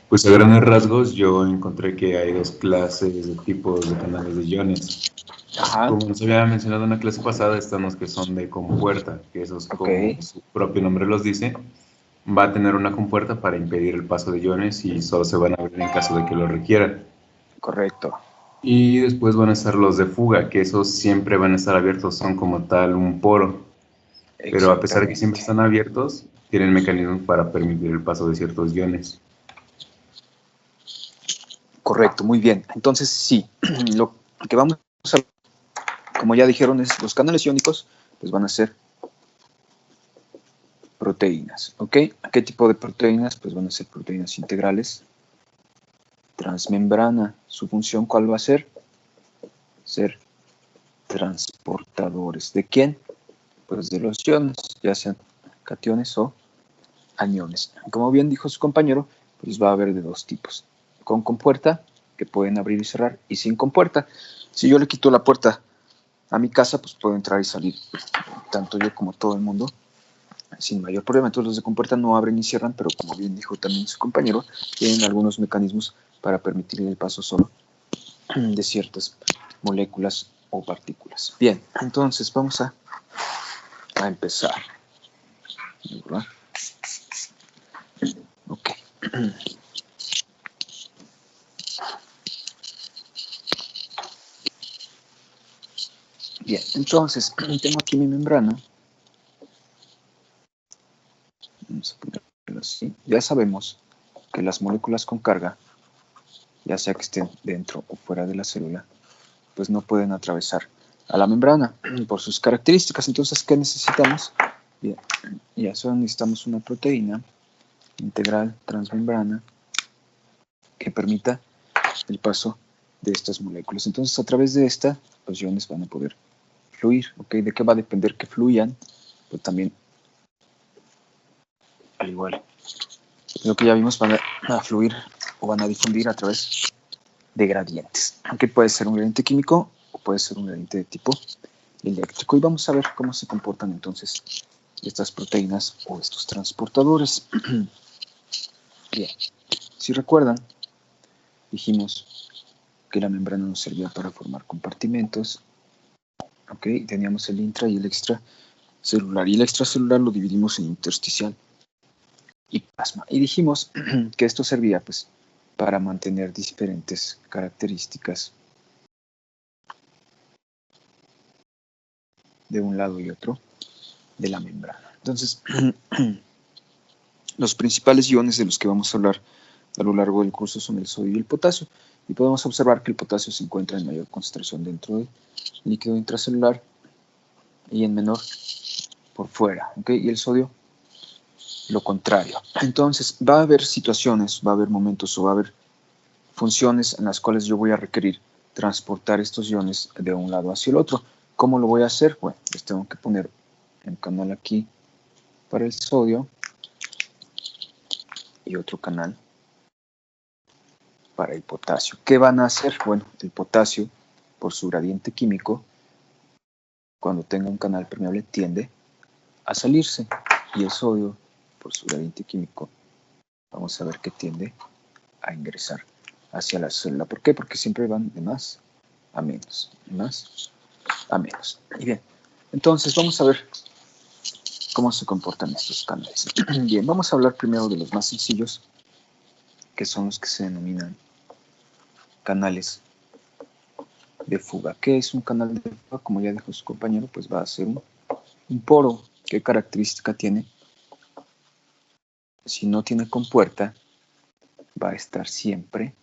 Pues a grandes rasgos yo encontré que hay dos clases de tipos de canales de iones. Ajá, Como nos había mencionado en la clase pasada, están los que son de compuerta, que esos, ok, como su propio nombre los dice, va a tener una compuerta para impedir el paso de iones y solo se van a abrir en caso de que lo requieran. correcto. Y después van a estar los de fuga, que esos siempre van a estar abiertos, son como tal un poro, pero a pesar de que siempre Exactamente. están abiertos, tienen mecanismos para permitir el paso de ciertos iones. Correcto, muy bien. Entonces, sí, lo que vamos a, como ya dijeron, es los canales iónicos, pues van a ser proteínas, ¿ok? ¿Qué tipo de proteínas? Pues van a ser proteínas integrales, transmembrana. ¿Su función cuál va a ser? Ser transportadores. ¿De quién? Pues de los iones, ya sean cationes o aniones. Como bien dijo su compañero, pues va a haber de dos tipos. Con compuerta, que pueden abrir y cerrar, y sin compuerta. Si yo le quito la puerta a mi casa, pues puedo entrar y salir, tanto yo como todo el mundo, sin mayor problema. Entonces los de compuerta no abren ni cierran, pero como bien dijo también su compañero, tienen algunos mecanismos para permitir el paso solo de ciertas moléculas o partículas. Bien, entonces vamos a empezar. ¿Verdad? Ok. Bien, entonces tengo aquí mi membrana. Vamos a ponerlo así. Ya sabemos que las moléculas con carga, ya sea que estén dentro o fuera de la célula, pues no pueden atravesar a la membrana por sus características. Entonces, ¿qué necesitamos? Bien, ya solo necesitamos una proteína integral transmembrana que permita el paso de estas moléculas. Entonces, a través de esta, los iones van a poder fluir. ¿Ok? ¿De qué va a depender que fluyan? Pues también, al igual, lo que ya vimos, van a fluir o van a difundir a través de gradientes. Aunque puede ser un gradiente químico o puede ser un gradiente de tipo eléctrico. Y vamos a ver cómo se comportan entonces estas proteínas o estos transportadores. Bien, si recuerdan, dijimos que la membrana nos servía para formar compartimentos. ¿Ok? Teníamos el intra y el extracelular. Y el extracelular lo dividimos en intersticial y plasma. Y dijimos que esto servía pues para mantener diferentes características de un lado y otro de la membrana. Entonces, los principales iones de los que vamos a hablar a lo largo del curso son el sodio y el potasio. Y podemos observar que el potasio se encuentra en mayor concentración dentro del líquido intracelular y en menor por fuera. ¿Okay? Y el sodio, lo contrario. Entonces, va a haber situaciones, va a haber momentos o va a haber funciones en las cuales yo voy a requerir transportar estos iones de un lado hacia el otro. ¿Cómo lo voy a hacer? Bueno, les tengo que poner un canal aquí para el sodio y otro canal para el potasio. ¿Qué van a hacer? Bueno, el potasio, por su gradiente químico, cuando tenga un canal permeable, tiende a salirse. Y el sodio, por su gradiente químico, vamos a ver que tiende a ingresar hacia la célula. ¿Por qué? Porque siempre van de más a menos, de más a menos. Y bien, entonces vamos a ver cómo se comportan estos canales. Bien, vamos a hablar primero de los más sencillos, que son los que se denominan canales de fuga. ¿Qué es un canal de fuga? Como ya dijo su compañero, pues va a ser un poro. ¿Qué característica tiene? Si no tiene compuerta, va a estar siempre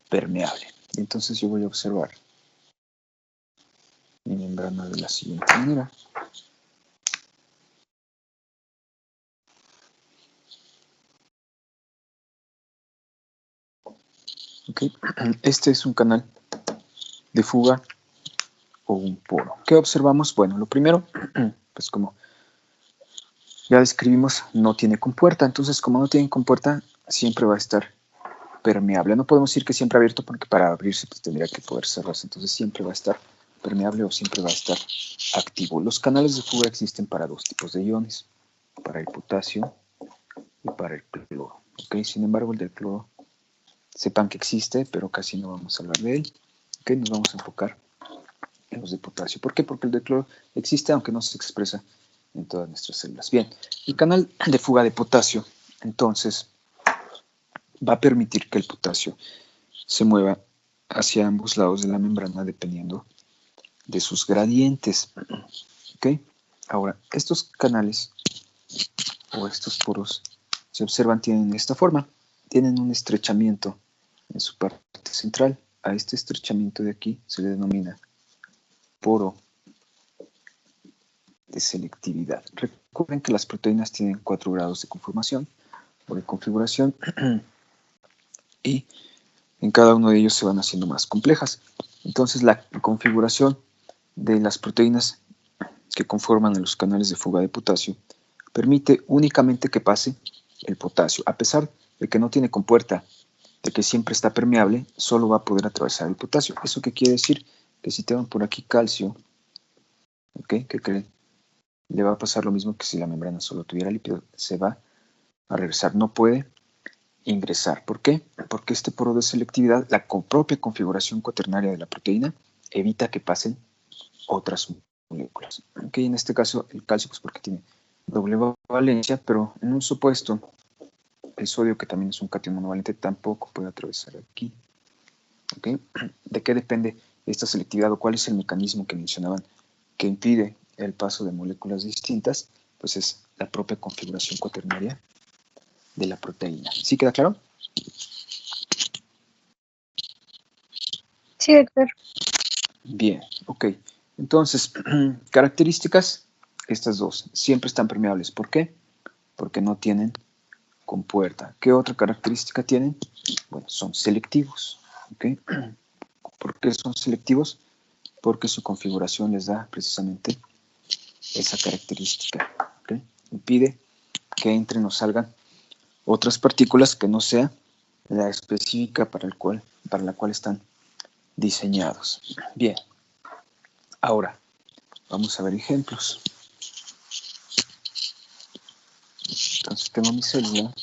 permeable. Entonces yo voy a observar mi membrana de la siguiente manera. ¿Okay? Este es un canal de fuga o un poro. ¿Qué observamos? Bueno, lo primero, pues como ya describimos, no tiene compuerta. Entonces, como no tiene compuerta, siempre va a estar permeable. No podemos decir que siempre abierto porque para abrirse pues, tendría que poder cerrarse. Entonces, siempre va a estar permeable o siempre va a estar activo. Los canales de fuga existen para dos tipos de iones, para el potasio y para el cloro. ¿Ok? Sin embargo, el del cloro, sepan que existe, pero casi no vamos a hablar de él. ¿Ok? Nos vamos a enfocar en los de potasio. ¿Por qué? Porque el de cloro existe, aunque no se expresa en todas nuestras células. Bien, el canal de fuga de potasio, entonces, va a permitir que el potasio se mueva hacia ambos lados de la membrana dependiendo de sus gradientes. ¿Ok? Ahora, estos canales o estos poros se observan tienen esta forma. Tienen un estrechamiento en su parte central. A este estrechamiento de aquí se le denomina poro de selectividad. Recuerden que las proteínas tienen 4 grados de conformación o de configuración y en cada uno de ellos se van haciendo más complejas. Entonces la configuración de las proteínas que conforman los canales de fuga de potasio permite únicamente que pase el potasio. A pesar de que no tiene compuerta, de que siempre está permeable, solo va a poder atravesar el potasio. ¿Eso qué quiere decir? Que si tengo por aquí calcio, ¿okay? ¿Qué creen? Le va a pasar lo mismo que si la membrana solo tuviera lípido. Se va a regresar. No puede ingresar. ¿Por qué? Porque este poro de selectividad, la propia configuración cuaternaria de la proteína, evita que pasen otras moléculas. Okay, en este caso, el calcio, pues porque tiene doble valencia, pero en un supuesto, el sodio, que también es un catión monovalente, tampoco puede atravesar aquí. ¿Okay? ¿De qué depende esta selectividad o cuál es el mecanismo que mencionaban que impide el paso de moléculas distintas? Pues es la propia configuración cuaternaria de la proteína. ¿Sí queda claro? Sí, doctor. Bien, ok. Entonces, características, estas dos, siempre están permeables. ¿Por qué? Porque no tienen compuerta. ¿Qué otra característica tienen? Bueno, son selectivos. ¿Okay? ¿Por qué son selectivos? Porque su configuración les da precisamente esa característica. ¿Okay? Impide que entren o salgan otras partículas que no sea la específica para la cual están diseñados. Bien, ahora vamos a ver ejemplos. Entonces tengo mi célula,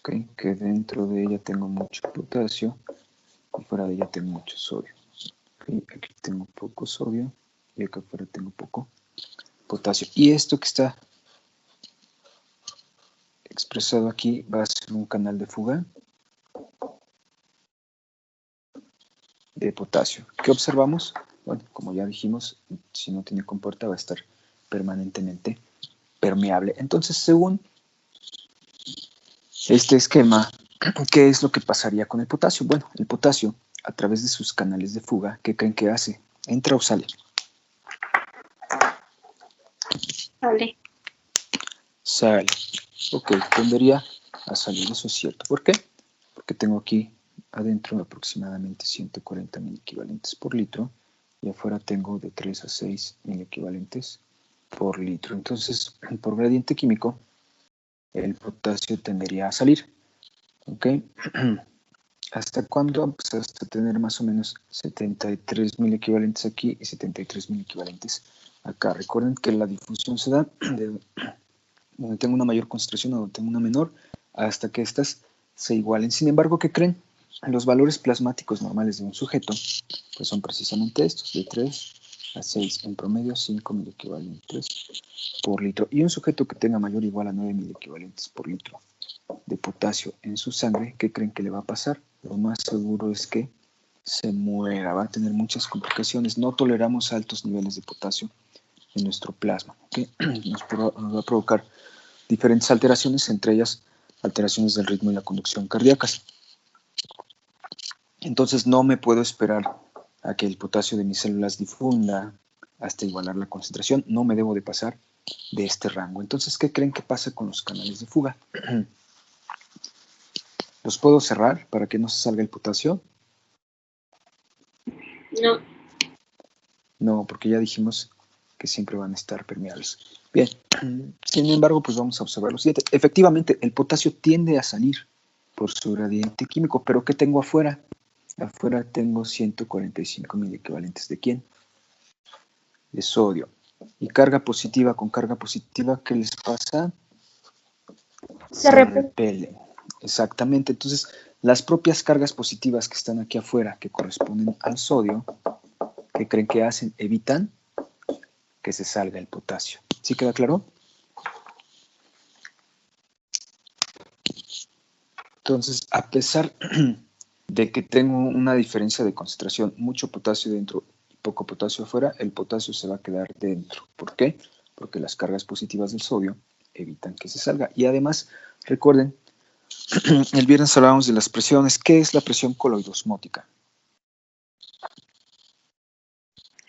¿okay? Que dentro de ella tengo mucho potasio y fuera de ella tengo mucho sodio. ¿Okay? Aquí tengo poco sodio y acá afuera tengo poco potasio. Y esto que está expresado aquí va a ser un canal de fuga de potasio. ¿Qué observamos? Bueno, como ya dijimos, si no tiene compuerta va a estar permanentemente permeable. Entonces, según este esquema, ¿qué es lo que pasaría con el potasio? Bueno, el potasio, a través de sus canales de fuga, ¿qué creen que hace? ¿Entra o sale? Vale. Sale. Ok, tendería a salir, eso es cierto. ¿Por qué? Porque tengo aquí adentro aproximadamente 140 mil equivalentes por litro y afuera tengo de 3 a 6 mil equivalentes por litro. Entonces, por gradiente químico, el potasio tendería a salir. ¿Ok? ¿Hasta cuándo? Pues hasta tener más o menos 73 mil equivalentes aquí y 73 mil equivalentes acá. Recuerden que la difusión se da de donde tengo una mayor concentración o donde tengo una menor, hasta que estas se igualen. Sin embargo, ¿qué creen? Los valores plasmáticos normales de un sujeto pues son precisamente estos, de 3 a 6, en promedio 5 mil equivalentes por litro. Y un sujeto que tenga mayor o igual a 9 mil equivalentes por litro de potasio en su sangre, ¿qué creen que le va a pasar? Lo más seguro es que se muera, va a tener muchas complicaciones. No toleramos altos niveles de potasio en nuestro plasma, ¿okay? Nos va a provocar diferentes alteraciones, entre ellas alteraciones del ritmo y la conducción cardíacas. Entonces no me puedo esperar a que el potasio de mis células difunda hasta igualar la concentración, no me debo de pasar de este rango. Entonces, ¿qué creen que pasa con los canales de fuga? ¿Los puedo cerrar para que no se salga el potasio? No. No, porque ya dijimos que siempre van a estar permeables. Bien, sin embargo, pues vamos a observar lo siguiente. Efectivamente, el potasio tiende a salir por su gradiente químico, pero ¿qué tengo afuera? Afuera tengo 145 mil equivalentes. ¿De quién? De sodio. Y carga positiva con carga positiva, ¿qué les pasa? Se repelen. Exactamente. Entonces, las propias cargas positivas que están aquí afuera, que corresponden al sodio, ¿qué creen que hacen? Evitan que se salga el potasio. ¿Sí queda claro? Entonces, a pesar de que tengo una diferencia de concentración, mucho potasio dentro y poco potasio afuera, el potasio se va a quedar dentro. ¿Por qué? Porque las cargas positivas del sodio evitan que se salga. Y además, recuerden, el viernes hablábamos de las presiones. ¿Qué es la presión coloidosmótica?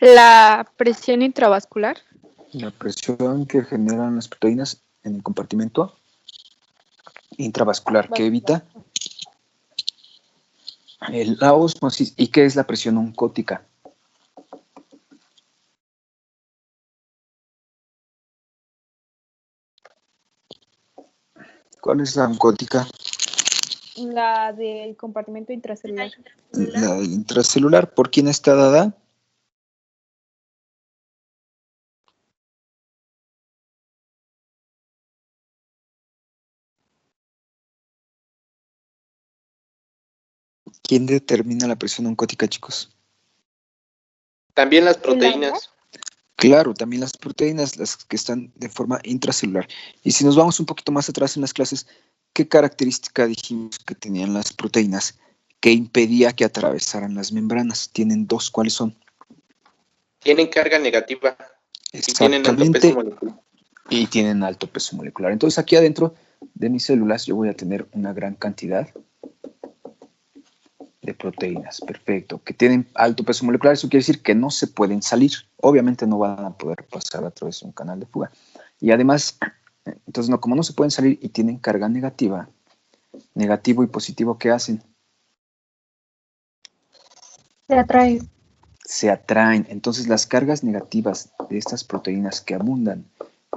La presión intravascular. La presión que generan las proteínas en el compartimento intravascular, que evita la ósmosis. ¿Y qué es la presión oncótica? ¿Cuál es la oncótica? La del compartimento intracelular. La del intracelular. ¿Por quién está dada? ¿Quién determina la presión oncótica, chicos? También las proteínas. Claro, también las proteínas, las que están de forma intracelular. Y si nos vamos un poquito más atrás en las clases, ¿qué característica dijimos que tenían las proteínas que impedía que atravesaran las membranas? Tienen dos, ¿cuáles son? Tienen carga negativa y tienen alto peso Exactamente, molecular. y tienen alto peso molecular. Entonces aquí adentro de mis células yo voy a tener una gran cantidad de proteínas, perfecto, que tienen alto peso molecular. Eso quiere decir que no se pueden salir. Obviamente no van a poder pasar a través de un canal de fuga. Y además, entonces no, como no se pueden salir y tienen carga negativa, negativo y positivo, ¿qué hacen? Se atrae. Se atraen. Entonces las cargas negativas de estas proteínas que abundan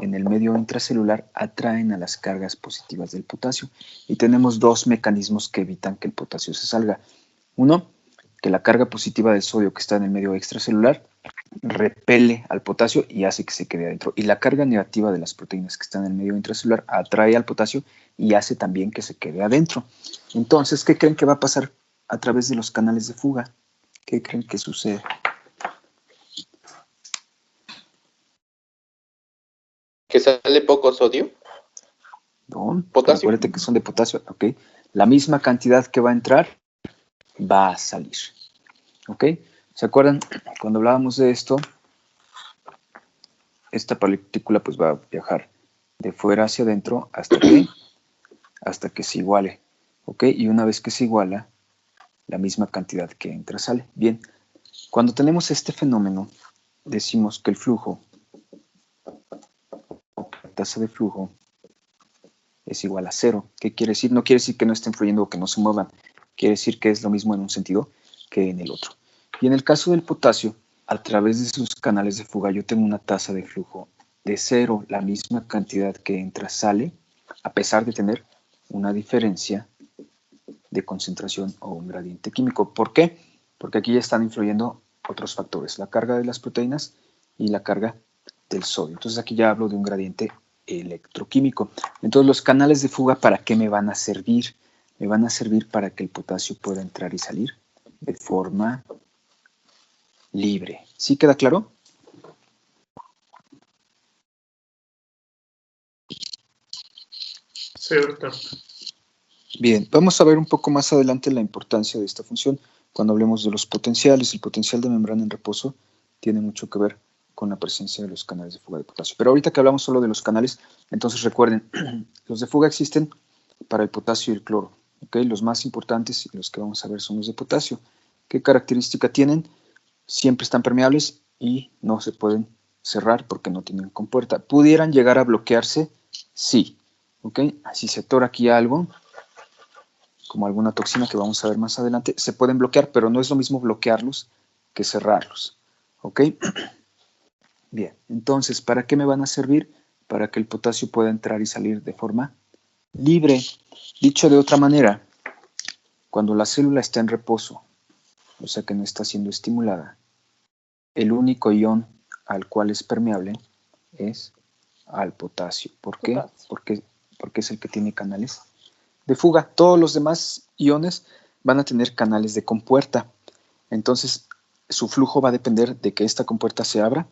en el medio intracelular atraen a las cargas positivas del potasio. Y tenemos dos mecanismos que evitan que el potasio se salga. Uno, que la carga positiva del sodio que está en el medio extracelular repele al potasio y hace que se quede adentro. Y la carga negativa de las proteínas que están en el medio intracelular atrae al potasio y hace también que se quede adentro. Entonces, ¿qué creen que va a pasar a través de los canales de fuga? ¿Qué creen que sucede? Que sale poco sodio. ¿No? Potasio. Acuérdate que son de potasio, ¿ok? La misma cantidad que va a entrar va a salir, ¿ok? ¿Se acuerdan cuando hablábamos de esto? Esta partícula pues va a viajar de fuera hacia adentro hasta que se iguale, ¿ok? Y una vez que se iguala, la misma cantidad que entra sale. Bien, cuando tenemos este fenómeno, decimos que el flujo, o la tasa de flujo, es igual a cero. ¿Qué quiere decir? No quiere decir que no estén fluyendo o que no se muevan. Quiere decir que es lo mismo en un sentido que en el otro. Y en el caso del potasio, a través de sus canales de fuga, yo tengo una tasa de flujo de cero, la misma cantidad que entra sale, a pesar de tener una diferencia de concentración o un gradiente químico. ¿Por qué? Porque aquí ya están influyendo otros factores, la carga de las proteínas y la carga del sodio. Entonces aquí ya hablo de un gradiente electroquímico. Entonces los canales de fuga, ¿para qué me van a servir? Me van a servir para que el potasio pueda entrar y salir de forma libre. ¿Sí queda claro? Sí, doctor. Bien, vamos a ver un poco más adelante la importancia de esta función cuando hablemos de los potenciales. El potencial de membrana en reposo tiene mucho que ver con la presencia de los canales de fuga de potasio. Pero ahorita que hablamos solo de los canales, entonces recuerden, los de fuga existen para el potasio y el cloro. ¿Okay? Los más importantes y los que vamos a ver son los de potasio. ¿Qué característica tienen? Siempre están permeables y no se pueden cerrar porque no tienen compuerta. ¿Pudieran llegar a bloquearse? Sí. ¿Okay? Si se atora aquí algo, como alguna toxina que vamos a ver más adelante, se pueden bloquear, pero no es lo mismo bloquearlos que cerrarlos. ¿Ok? Bien, entonces, ¿para qué me van a servir? Para que el potasio pueda entrar y salir de forma libre. Dicho de otra manera, cuando la célula está en reposo, o sea que no está siendo estimulada, el único ion al cual es permeable es al potasio. ¿Por qué? Potasio. Porque es el que tiene canales de fuga. Todos los demás iones van a tener canales de compuerta. Entonces, su flujo va a depender de que esta compuerta se abra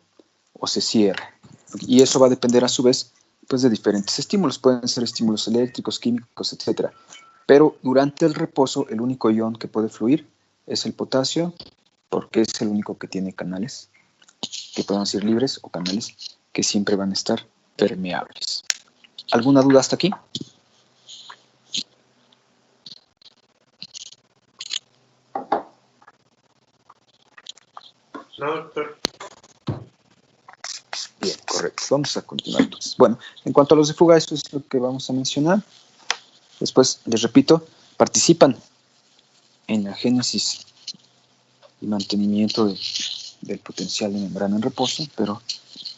o se cierre. Y eso va a depender a su vez pues, de diferentes estímulos. Pueden ser estímulos eléctricos, químicos, etc. Pero durante el reposo, el único ion que puede fluir es el potasio, porque es el único que tiene canales que puedan ser libres o canales que siempre van a estar permeables. ¿Alguna duda hasta aquí? No, doctor. Bien, correcto. Vamos a continuar entonces. Bueno, en cuanto a los de fuga, eso es lo que vamos a mencionar. Después, les repito, participan en la génesis y mantenimiento del potencial de membrana en reposo, pero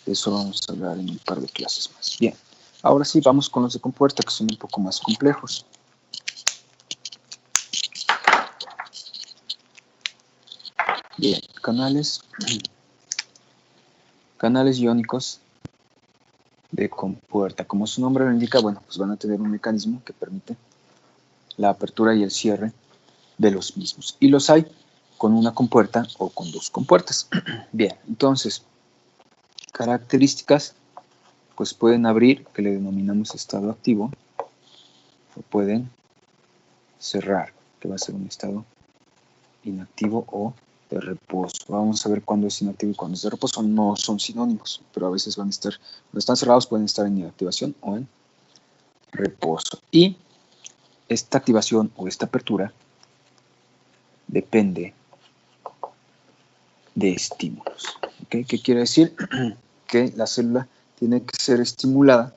de eso vamos a hablar en un par de clases más. Bien, ahora sí, vamos con los de compuerta, que son un poco más complejos. Bien, canales iónicos de compuerta. Como su nombre lo indica, bueno, pues van a tener un mecanismo que permite la apertura y el cierre de los mismos. Y los hay con una compuerta o con dos compuertas. Bien, entonces, características, pues pueden abrir, que le denominamos estado activo, o pueden cerrar, que va a ser un estado inactivo o de reposo. Vamos a ver cuándo es inactivo y cuándo es de reposo. No son sinónimos, pero a veces van a estar, cuando están cerrados pueden estar en inactivación o en reposo. Y esta activación o esta apertura depende de estímulos. ¿Okay? ¿Qué quiere decir? Que la célula tiene que ser estimulada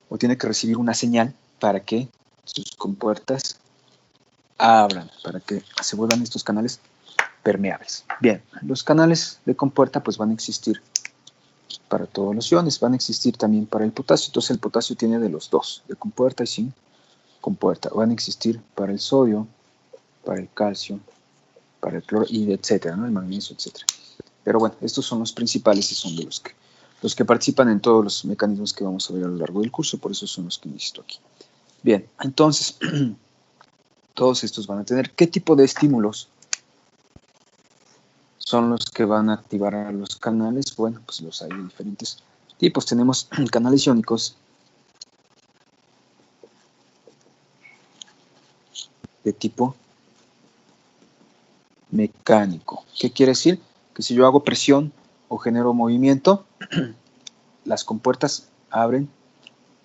o tiene que recibir una señal para que sus compuertas abran, para que se vuelvan estos canales permeables. Bien, los canales de compuerta pues van a existir para todos los iones, van a existir también para el potasio. Entonces el potasio tiene de los dos, de compuerta y sin compuerta. Van a existir para el sodio, para el calcio, para el cloro y etcétera, ¿no? El magnesio, etcétera. Pero bueno, estos son los principales y son de los que participan en todos los mecanismos que vamos a ver a lo largo del curso, por eso son los que listo aquí. Bien, entonces, todos estos van a tener, ¿qué tipo de estímulos son los que van a activar a los canales? Bueno, pues los hay de diferentes tipos. Tenemos canales iónicos de tipo mecánico. ¿Qué quiere decir? Que si yo hago presión o genero movimiento, las compuertas abren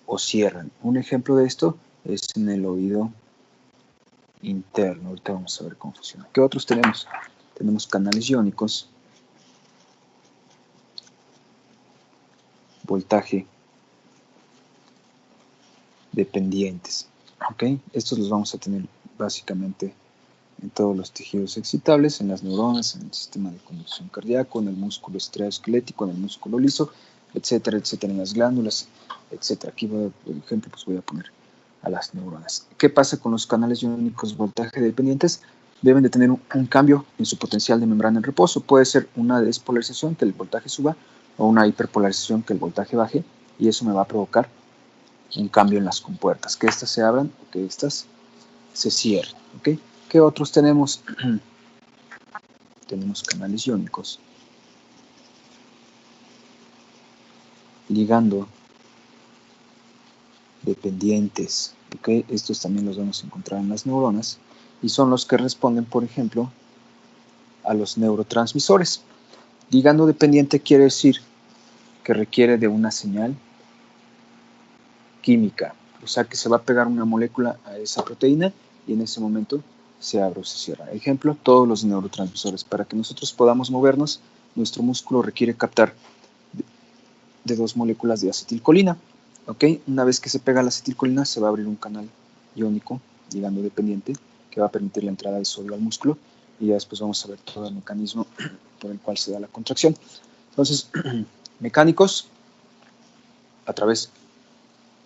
o cierran. Un ejemplo de esto es en el oído interno. Ahorita vamos a ver cómo funciona. ¿Qué otros tenemos? Tenemos canales iónicos, voltaje dependientes. ¿Ok? Estos los vamos a tener básicamente en todos los tejidos excitables, en las neuronas, en el sistema de conducción cardíaco, en el músculo estriado-esquelético, en el músculo liso, etcétera, etcétera, en las glándulas, etcétera. Aquí, por ejemplo, pues voy a poner a las neuronas. ¿Qué pasa con los canales iónicos voltaje dependientes? Deben de tener un cambio en su potencial de membrana en reposo. Puede ser una despolarización, que el voltaje suba, o una hiperpolarización, que el voltaje baje, y eso me va a provocar un cambio en las compuertas, que estas se abran o que estas se cierren. ¿Okay? ¿Qué otros tenemos? Tenemos canales iónicos ligando dependientes. ¿Okay? Estos también los vamos a encontrar en las neuronas y son los que responden, por ejemplo, a los neurotransmisores. Ligando dependiente quiere decir que requiere de una señal química, o sea que se va a pegar una molécula a esa proteína y en ese momento se abre o se cierra. Ejemplo, todos los neurotransmisores. Para que nosotros podamos movernos, nuestro músculo requiere captar de dos moléculas de acetilcolina. ¿Okay? Una vez que se pega la acetilcolina, se va a abrir un canal iónico, ligando dependiente, que va a permitir la entrada de sodio al músculo, y ya después vamos a ver todo el mecanismo por el cual se da la contracción. Entonces, mecánicos, a través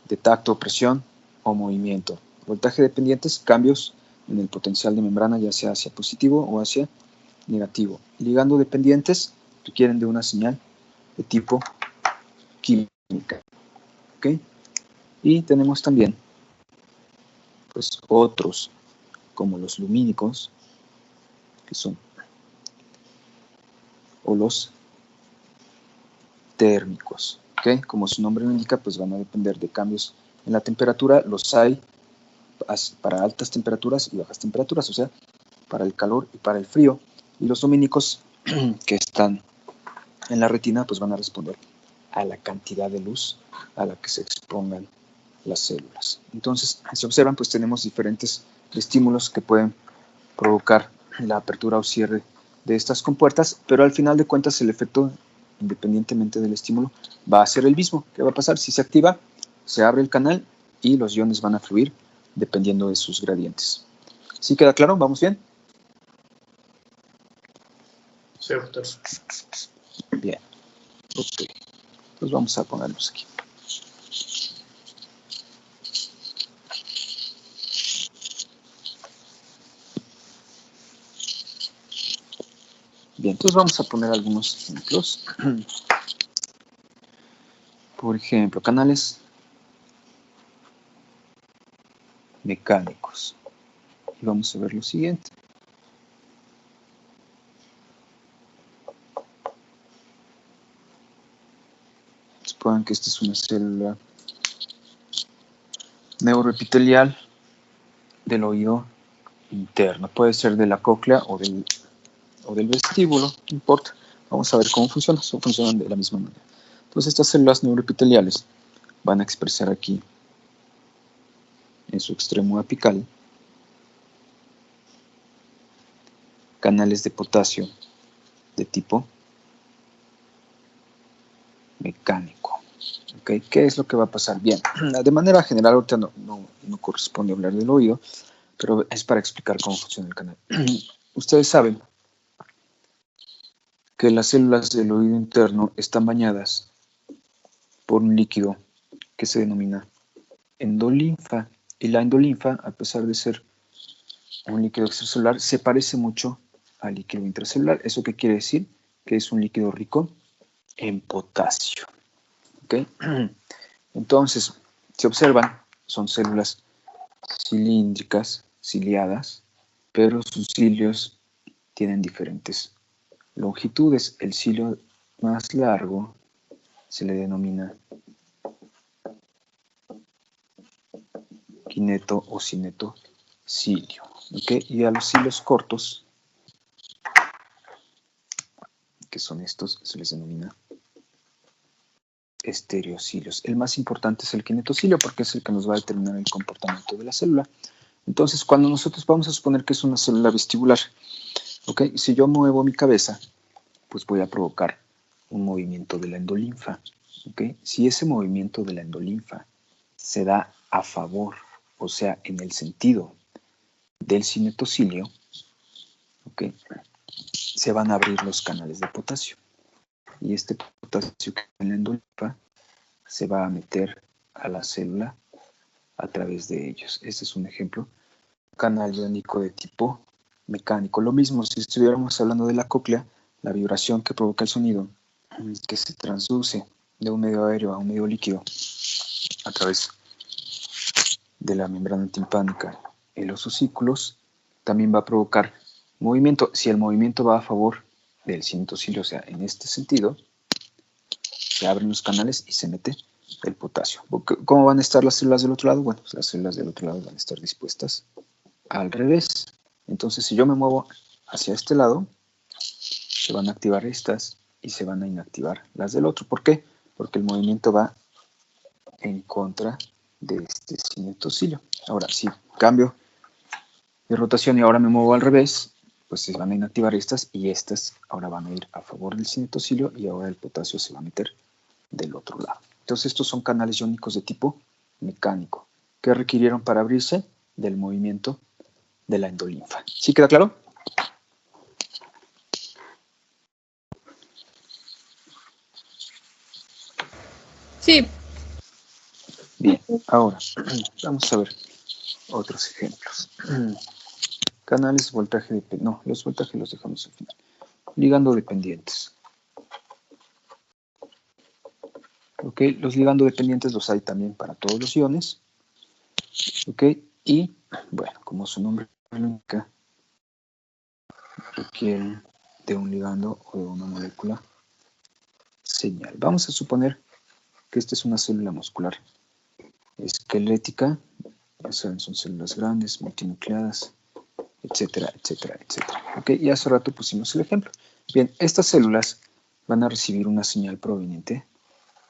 de tacto, presión o movimiento. Voltaje dependientes, cambios en el potencial de membrana, ya sea hacia positivo o hacia negativo. Ligando dependientes requieren de una señal de tipo química. ¿Ok? Y tenemos también pues otros como los lumínicos, que son, o los térmicos. ¿Ok? Como su nombre lo indica, pues van a depender de cambios en la temperatura. Los hay para altas temperaturas y bajas temperaturas, o sea, para el calor y para el frío. Y los lumínicos que están en la retina, pues van a responder a la cantidad de luz a la que se expongan las células. Entonces, si observan, pues tenemos diferentes estímulos que pueden provocar la apertura o cierre de estas compuertas, pero al final de cuentas el efecto, independientemente del estímulo, va a ser el mismo. ¿Qué va a pasar? Si se activa, se abre el canal y los iones van a fluir dependiendo de sus gradientes. ¿Sí queda claro? ¿Vamos bien? Sí, doctor. Bien. Ok. Pues vamos a ponerlos aquí. Bien, entonces vamos a poner algunos ejemplos. Por ejemplo, canales mecánicos. Y vamos a ver lo siguiente. Supongan que esta es una célula neuroepitelial del oído interno. Puede ser de la cóclea o del vestíbulo, no importa. Vamos a ver cómo funcionan. Funcionan de la misma manera. Entonces estas células neuroepiteliales van a expresar aquí en su extremo apical canales de potasio de tipo mecánico. ¿Okay? ¿Qué es lo que va a pasar? Bien, de manera general ahorita no corresponde hablar del oído, pero es para explicar cómo funciona el canal. Ustedes saben que las células del oído interno están bañadas por un líquido que se denomina endolinfa. Y la endolinfa, a pesar de ser un líquido extracelular, se parece mucho al líquido intracelular. ¿Eso qué quiere decir? Que es un líquido rico en potasio. ¿Okay? Entonces, si observan, son células cilíndricas, ciliadas, pero sus cilios tienen diferentes longitudes. El cilio más largo se le denomina quineto o cinetocilio. ¿Okay? Y a los cilios cortos, que son estos, se les denomina estereocilios. El más importante es el kinetocilio porque es el que nos va a determinar el comportamiento de la célula. Entonces, cuando nosotros vamos a suponer que es una célula vestibular, ¿okay? Si yo muevo mi cabeza, pues voy a provocar un movimiento de la endolinfa. ¿Okay? Si ese movimiento de la endolinfa se da a favor, o sea, en el sentido del cinetocilio, ¿okay? Se van a abrir los canales de potasio. Y este potasio que en la endolinfa se va a meter a la célula a través de ellos. Este es un ejemplo. Canal iónico de tipo mecánico. Lo mismo si estuviéramos hablando de la cóclea, la vibración que provoca el sonido, que se transduce de un medio aéreo a un medio líquido a través de la membrana timpánica en los osículos, también va a provocar movimiento. Si el movimiento va a favor del cinetocilio, o sea, en este sentido, se abren los canales y se mete el potasio. ¿Cómo van a estar las células del otro lado? Bueno, pues las células del otro lado van a estar dispuestas al revés. Entonces, si yo me muevo hacia este lado, se van a activar estas y se van a inactivar las del otro. ¿Por qué? Porque el movimiento va en contra de este cinetocilio. Ahora, si cambio de rotación y ahora me muevo al revés, pues se van a inactivar estas y estas ahora van a ir a favor del cinetocilio y ahora el potasio se va a meter del otro lado. Entonces estos son canales iónicos de tipo mecánico que requirieron para abrirse del movimiento de la endolinfa. ¿Sí queda claro? Sí. Bien, ahora vamos a ver otros ejemplos. Canales voltaje dependiente. No, los voltajes los dejamos al final. Ligando dependientes. ¿Ok? Los ligando dependientes los hay también para todos los iones. ¿Ok? Y, bueno, como su nombre lo indica, requieren de un ligando o de una molécula señal. Vamos a suponer que esta es una célula muscular esquelética. Ya saben, son células grandes, multinucleadas, etcétera, etcétera, etcétera. ¿Ok? Y hace rato pusimos el ejemplo. Bien, estas células van a recibir una señal proveniente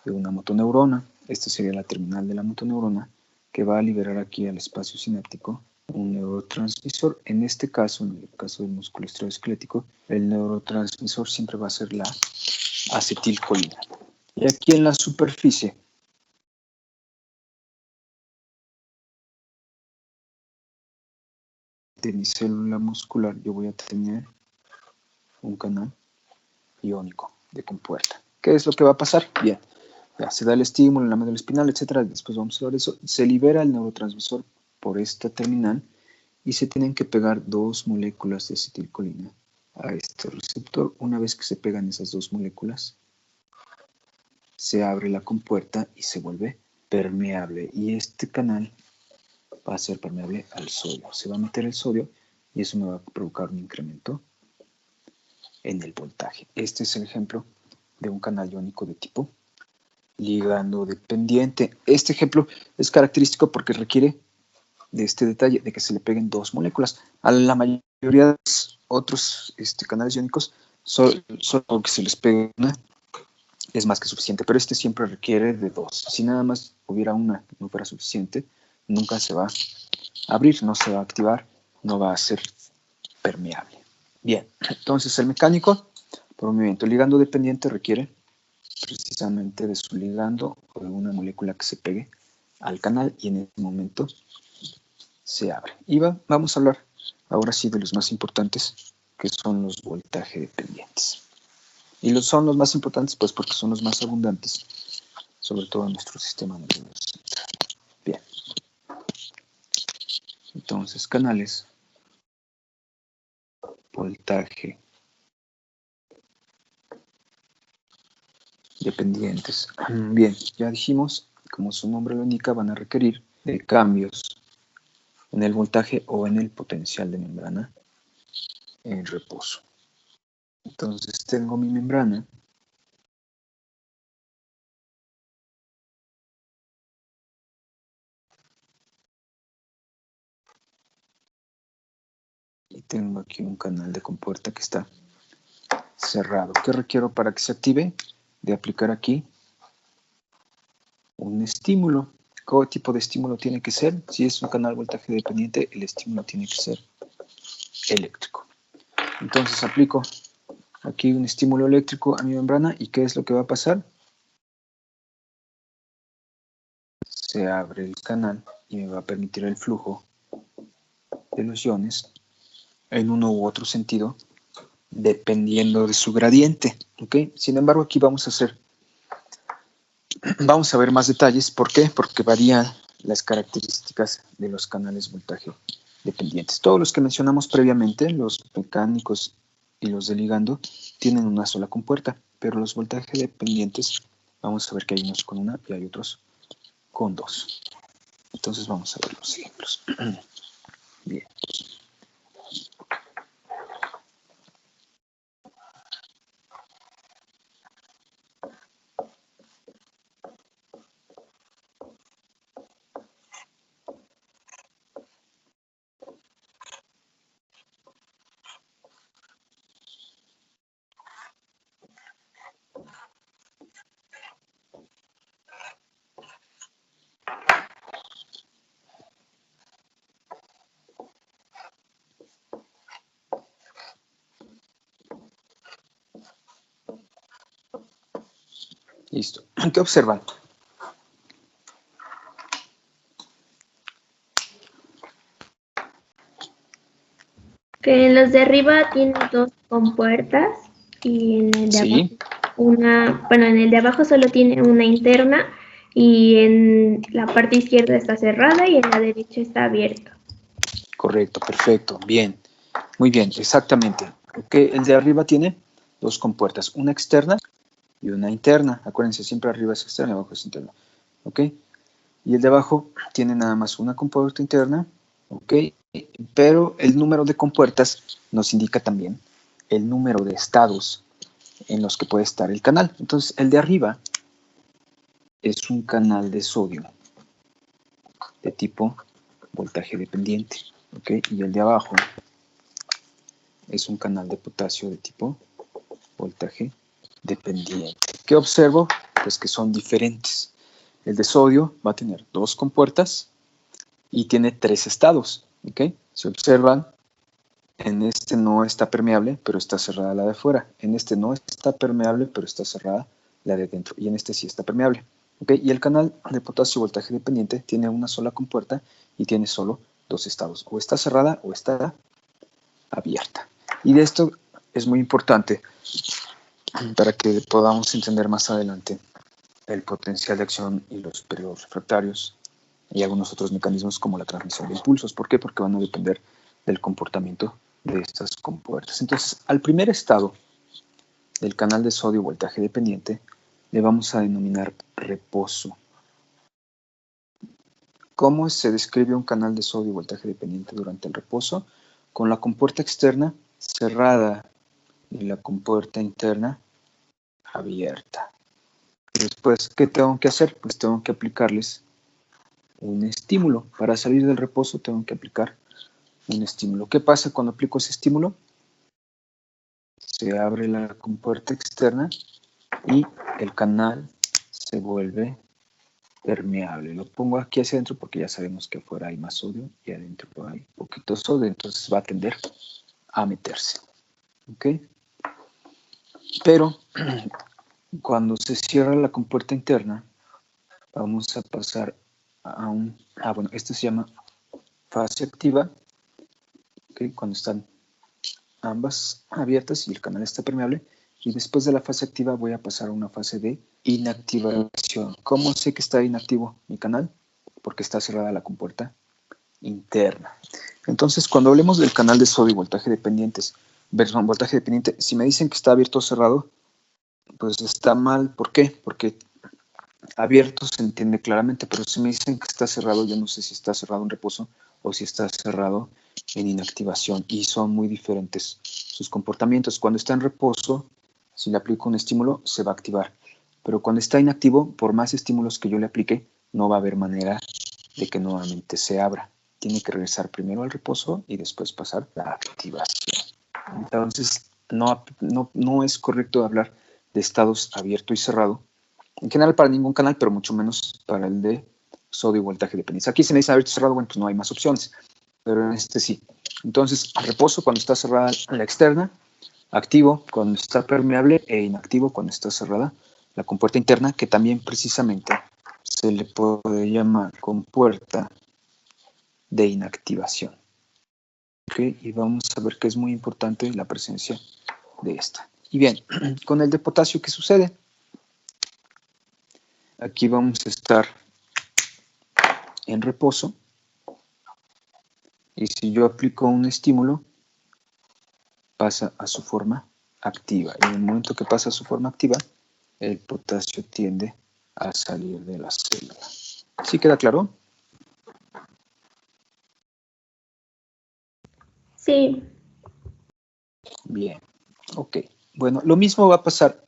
de una motoneurona. Esta sería la terminal de la motoneurona que va a liberar aquí al espacio sináptico un neurotransmisor. En este caso, en el caso del músculo esquelético, el neurotransmisor siempre va a ser la acetilcolina. Y aquí en la superficie de mi célula muscular yo voy a tener un canal iónico de compuerta. ¿Qué es lo que va a pasar? Bien, ya se da el estímulo en la médula espinal, etcétera. Después vamos a ver eso. Se libera el neurotransmisor por esta terminal y se tienen que pegar dos moléculas de acetilcolina a este receptor. Una vez que se pegan esas dos moléculas, se abre la compuerta y se vuelve permeable. Y este canal va a ser permeable al sodio. Se va a meter el sodio y eso me va a provocar un incremento en el voltaje. Este es el ejemplo de un canal iónico de tipo ligando dependiente. Este ejemplo es característico porque requiere de este detalle de que se le peguen dos moléculas. A la mayoría de los otros canales iónicos, solo que se les pegue una es más que suficiente, pero este siempre requiere de dos. Si nada más hubiera una que no fuera suficiente, nunca se va a abrir, no se va a activar, no va a ser permeable. Bien, entonces el mecánico por movimiento ligando dependiente requiere precisamente de su ligando o de una molécula que se pegue al canal y en ese momento se abre. Y vamos a hablar ahora sí de los más importantes, que son los voltaje dependientes. Y son los más importantes pues porque son los más abundantes, sobre todo en nuestro sistema nervioso central. Bien. Entonces, canales, voltaje dependientes. Bien, ya dijimos, como su nombre lo indica, van a requerir de cambios en el voltaje o en el potencial de membrana en reposo. Entonces tengo mi membrana y tengo aquí un canal de compuerta que está cerrado. ¿Qué requiero para que se active? De aplicar aquí un estímulo. ¿Qué tipo de estímulo tiene que ser? Si es un canal voltaje dependiente, el estímulo tiene que ser eléctrico. Entonces aplico aquí un estímulo eléctrico a mi membrana y ¿qué es lo que va a pasar? Se abre el canal y me va a permitir el flujo de los iones en uno u otro sentido dependiendo de su gradiente. ¿Okay? Sin embargo, aquí vamos a ver más detalles. ¿Por qué? Porque varían las características de los canales voltaje dependientes. Todos los que mencionamos previamente, los mecánicos y los de ligando, tienen una sola compuerta, pero los voltaje dependientes, vamos a ver que hay unos con una y hay otros con dos. Entonces vamos a ver los ejemplos. Bien. Listo. ¿Qué observan? Que en los de arriba tiene dos compuertas y en el de abajo en el de abajo solo tiene una interna y en la parte izquierda está cerrada y en la derecha está abierta. Correcto, perfecto, bien. Muy bien, exactamente. Okay. El de arriba tiene dos compuertas, una externa y y una interna. Acuérdense, siempre arriba es externa y abajo es interna. ¿Ok? Y el de abajo tiene nada más una compuerta interna. ¿Ok? Pero el número de compuertas nos indica también el número de estados en los que puede estar el canal. Entonces, el de arriba es un canal de sodio de tipo voltaje dependiente. ¿Ok? Y el de abajo es un canal de potasio de tipo voltaje dependiente. ¿Qué observo? Pues que son diferentes. El de sodio va a tener 2 compuertas y tiene 3 estados. ¿Ok? Se observan, en este no está permeable, pero está cerrada la de afuera. En este no está permeable, pero está cerrada la de dentro. Y en este sí está permeable. ¿Ok? Y el canal de potasio voltaje dependiente tiene una sola compuerta y tiene solo 2 estados. O está cerrada o está abierta. Y de esto es muy importante para que podamos entender más adelante el potencial de acción y los periodos refractarios y algunos otros mecanismos como la transmisión de impulsos. ¿Por qué? Porque van a depender del comportamiento de estas compuertas. Entonces, al primer estado del canal de sodio voltaje dependiente le vamos a denominar reposo. ¿Cómo se describe un canal de sodio voltaje dependiente durante el reposo? Con la compuerta externa cerrada y la compuerta interna abierta. Y después, ¿qué tengo que hacer? Pues tengo que aplicarles un estímulo. Para salir del reposo tengo que aplicar un estímulo. ¿Qué pasa cuando aplico ese estímulo? Se abre la compuerta externa y el canal se vuelve permeable. Lo pongo aquí hacia adentro porque ya sabemos que afuera hay más sodio y adentro hay poquito sodio, entonces va a tender a meterse. ¿Ok? Pero cuando se cierra la compuerta interna, vamos a pasar a bueno, esto se llama fase activa, ¿okay? Cuando están ambas abiertas y el canal está permeable. Y después de la fase activa voy a pasar a una fase de inactivación. ¿Cómo sé que está inactivo mi canal? Porque está cerrada la compuerta interna. Entonces, cuando hablemos del canal de sodio y voltaje dependientes, voltaje dependiente, si me dicen que está abierto o cerrado, pues está mal. ¿Por qué? Porque abierto se entiende claramente, pero si me dicen que está cerrado, yo no sé si está cerrado en reposo o si está cerrado en inactivación, y son muy diferentes sus comportamientos. Cuando está en reposo, si le aplico un estímulo, se va a activar, pero cuando está inactivo, por más estímulos que yo le aplique, no va a haber manera de que nuevamente se abra. Tiene que regresar primero al reposo y después pasar a la activación. Entonces, no es correcto hablar de estados abierto y cerrado, en general para ningún canal, pero mucho menos para el de sodio y voltaje dependiente. Aquí se me dice abierto y cerrado, bueno, pues no hay más opciones, pero en este sí. Entonces, reposo cuando está cerrada la externa, activo cuando está permeable e inactivo cuando está cerrada la compuerta interna, que también precisamente se le puede llamar compuerta de inactivación. ¿Okay? Y vamos a ver que es muy importante la presencia de esta. Y bien, con el de potasio, ¿qué sucede? Aquí vamos a estar en reposo y si yo aplico un estímulo, pasa a su forma activa. Y en el momento que pasa a su forma activa, el potasio tiende a salir de la célula. ¿Sí queda claro? Sí. Bien, ok. Bueno, lo mismo va a pasar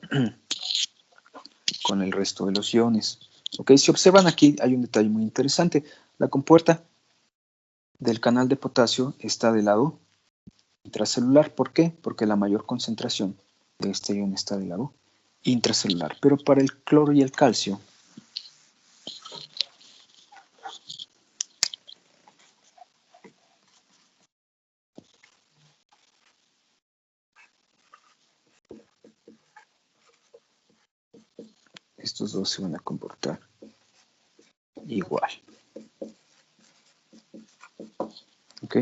con el resto de los iones. Ok, si observan aquí hay un detalle muy interesante. La compuerta del canal de potasio está del lado intracelular. ¿Por qué? Porque la mayor concentración de este ion está del lado intracelular. Pero para el cloro y el calcio, estos dos se van a comportar igual. ¿Ok?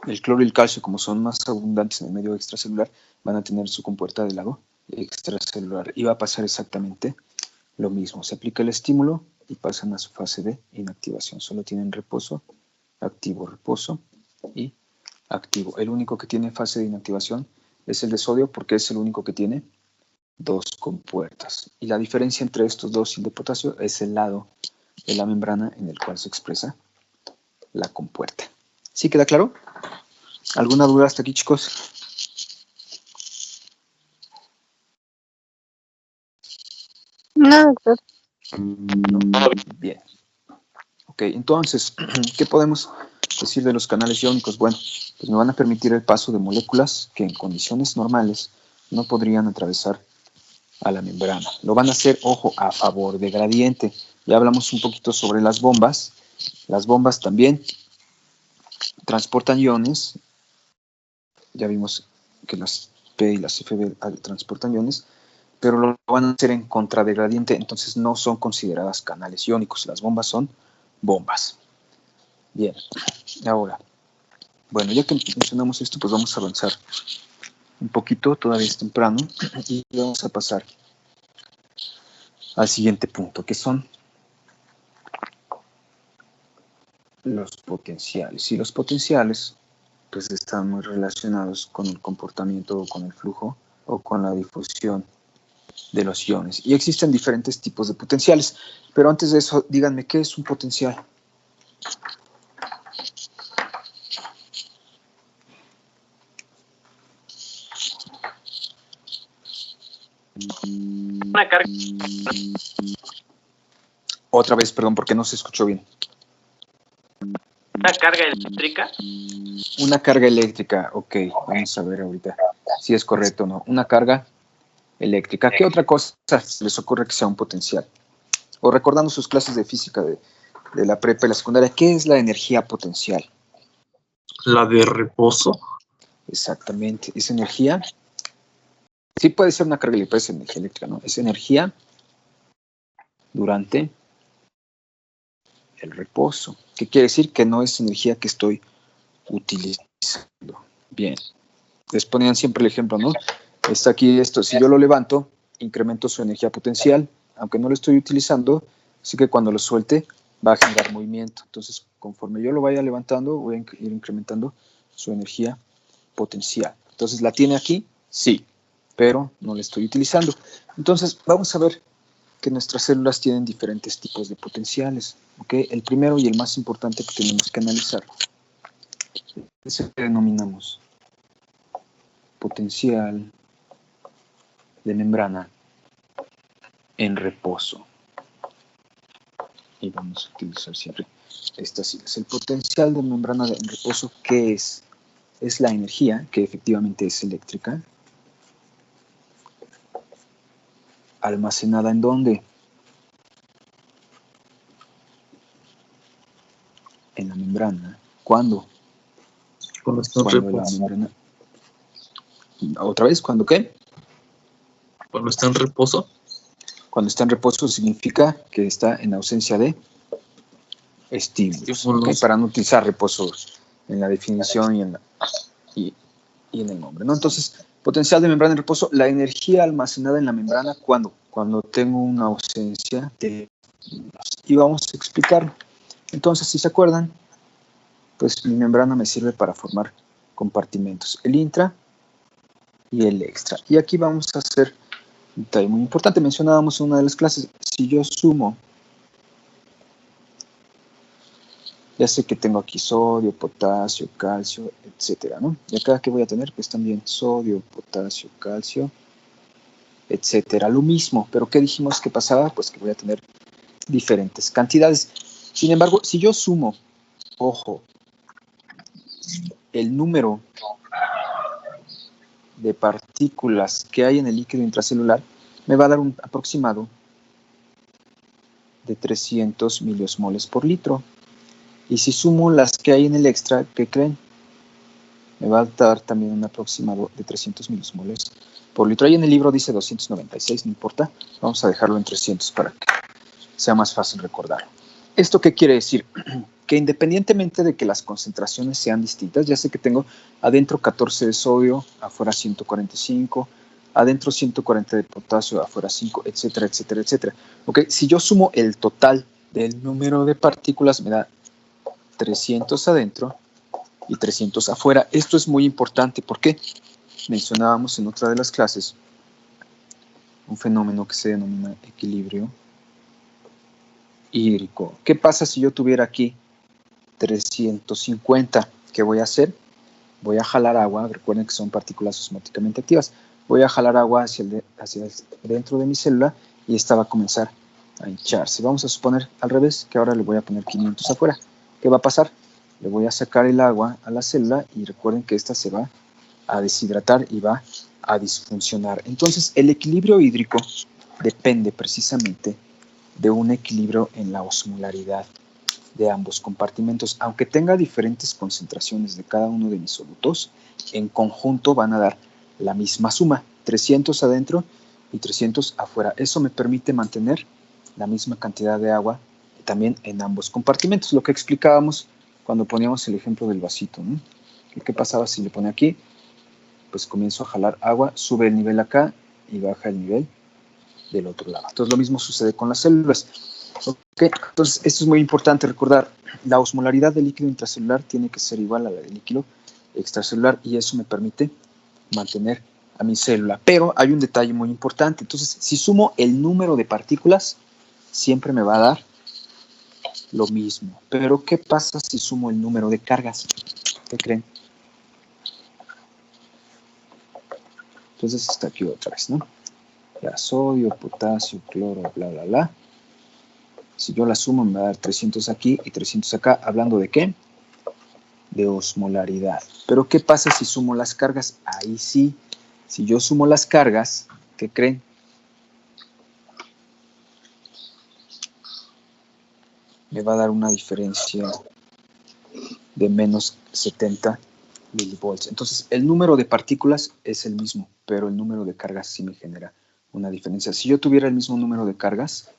El cloro y el calcio, como son más abundantes en el medio extracelular, van a tener su compuerta del lado extracelular. Y va a pasar exactamente lo mismo. Se aplica el estímulo y pasan a su fase de inactivación. Solo tienen reposo, activo, reposo y activo. El único que tiene fase de inactivación es el de sodio porque es el único que tiene dos compuertas. Y la diferencia entre estos dos sin de potasio es el lado de la membrana en el cual se expresa la compuerta. ¿Sí queda claro? ¿Alguna duda hasta aquí, chicos? No, doctor. No. Bien. Ok, entonces, ¿qué podemos decir de los canales iónicos? Bueno, pues me van a permitir el paso de moléculas que en condiciones normales no podrían atravesar a la membrana. Lo van a hacer, ojo, a favor de gradiente. Ya hablamos un poquito sobre las bombas. Las bombas también transportan iones. Ya vimos que las P y las FB transportan iones, pero lo van a hacer en contra de gradiente, entonces no son consideradas canales iónicos. Las bombas son bombas. Bien, ahora, bueno, ya que mencionamos esto, pues vamos a avanzar un poquito, todavía es temprano, y vamos a pasar al siguiente punto, que son los potenciales. Y los potenciales, pues están muy relacionados con el comportamiento o con el flujo o con la difusión de los iones. Y existen diferentes tipos de potenciales, pero antes de eso, díganme, ¿qué es un potencial? Una carga. Otra vez, perdón, porque no se escuchó bien. Una carga eléctrica. Una carga eléctrica, ok, vamos a ver ahorita si es correcto o no. Una carga eléctrica. ¿Qué otra cosa les ocurre que sea un potencial? O recordando sus clases de física de la prepa y la secundaria, ¿qué es la energía potencial? La de reposo. Exactamente, es energía. Sí puede ser una carga eléctrica, es energía eléctrica, ¿no? Es energía durante el reposo. ¿Qué quiere decir? Que no es energía que estoy utilizando. Bien. Les ponían siempre el ejemplo, ¿no? Está aquí esto. Si yo lo levanto, incremento su energía potencial, aunque no lo estoy utilizando, así que cuando lo suelte va a generar movimiento. Entonces, conforme yo lo vaya levantando, voy a ir incrementando su energía potencial. Entonces, ¿la tiene aquí? Sí, pero no la estoy utilizando. Entonces, vamos a ver que nuestras células tienen diferentes tipos de potenciales. ¿Okay? El primero y el más importante que tenemos que analizar es el que denominamos potencial de membrana en reposo. Y vamos a utilizar siempre estas siglas. El potencial de membrana en reposo, ¿qué es? Es la energía, que efectivamente es eléctrica, almacenada ¿en dónde? En la membrana. ¿Cuándo? Cuando está en Cuando la reposo. membrana... ¿Otra vez? ¿Cuándo qué? Cuando está en reposo. Cuando está en reposo significa que está en ausencia de estímulos. ¿Okay? Para no utilizar reposo en la definición y en el nombre, ¿no? Entonces, potencial de membrana en reposo, la energía almacenada en la membrana, ¿cuándo? Cuando tengo una ausencia de estímulos. Y vamos a explicarlo. Entonces, si se acuerdan, pues mi membrana me sirve para formar compartimentos, el intra y el extra. Y aquí vamos a hacer un detalle muy importante. Mencionábamos en una de las clases, si yo sumo, ya sé que tengo aquí sodio, potasio, calcio, etcétera, ¿no? Y acá, ¿qué voy a tener? Pues también sodio, potasio, calcio, etcétera. Lo mismo, pero ¿qué dijimos que pasaba? Pues que voy a tener diferentes cantidades. Sin embargo, si yo sumo, ojo, el número de partículas que hay en el líquido intracelular, me va a dar un aproximado de 300 miliosmoles por litro. Y si sumo las que hay en el extra, ¿qué creen? Me va a dar también un aproximado de 300 miliosmoles por litro. Ahí en el libro dice 296, no importa. Vamos a dejarlo en 300 para que sea más fácil recordar. ¿Esto qué quiere decir? Que independientemente de que las concentraciones sean distintas, ya sé que tengo adentro 14 de sodio, afuera 145, adentro 140 de potasio, afuera 5, etcétera, etcétera, etcétera. Okay, si yo sumo el total del número de partículas, me da 300 adentro y 300 afuera. Esto es muy importante porque mencionábamos en otra de las clases un fenómeno que se denomina equilibrio hídrico. ¿Qué pasa si yo tuviera aquí 350? ¿Qué voy a hacer? Voy a jalar agua, recuerden que son partículas osmóticamente activas. Voy a jalar agua hacia dentro de mi célula y esta va a comenzar a hincharse. Vamos a suponer al revés, que ahora le voy a poner 500 afuera. ¿Qué va a pasar? Le voy a sacar el agua a la célula y recuerden que esta se va a deshidratar y va a disfuncionar. Entonces, el equilibrio hídrico depende precisamente de un equilibrio en la osmolaridad de ambos compartimentos. Aunque tenga diferentes concentraciones de cada uno de mis solutos, en conjunto van a dar la misma suma, 300 adentro y 300 afuera. Eso me permite mantener la misma cantidad de agua también en ambos compartimentos, lo que explicábamos cuando poníamos el ejemplo del vasito, ¿no? ¿Qué pasaba si le pone aquí? Pues comienzo a jalar agua, sube el nivel acá y baja el nivel del otro lado. Entonces lo mismo sucede con las células. Okay. Entonces esto es muy importante recordar, la osmolaridad del líquido intracelular tiene que ser igual a la del líquido extracelular y eso me permite mantener a mi célula. Pero hay un detalle muy importante, entonces si sumo el número de partículas, siempre me va a dar lo mismo. Pero ¿qué pasa si sumo el número de cargas? ¿Qué creen? Entonces está aquí otra vez, ¿no? Ya sodio, potasio, cloro, bla, bla, bla. Si yo la sumo me va a dar 300 aquí y 300 acá. ¿Hablando de qué? De osmolaridad. Pero ¿qué pasa si sumo las cargas? Ahí sí. Si yo sumo las cargas, ¿qué creen? Me va a dar una diferencia de menos 70 milivolts. Entonces, el número de partículas es el mismo, pero el número de cargas sí me genera una diferencia. Si yo tuviera el mismo número de cargas,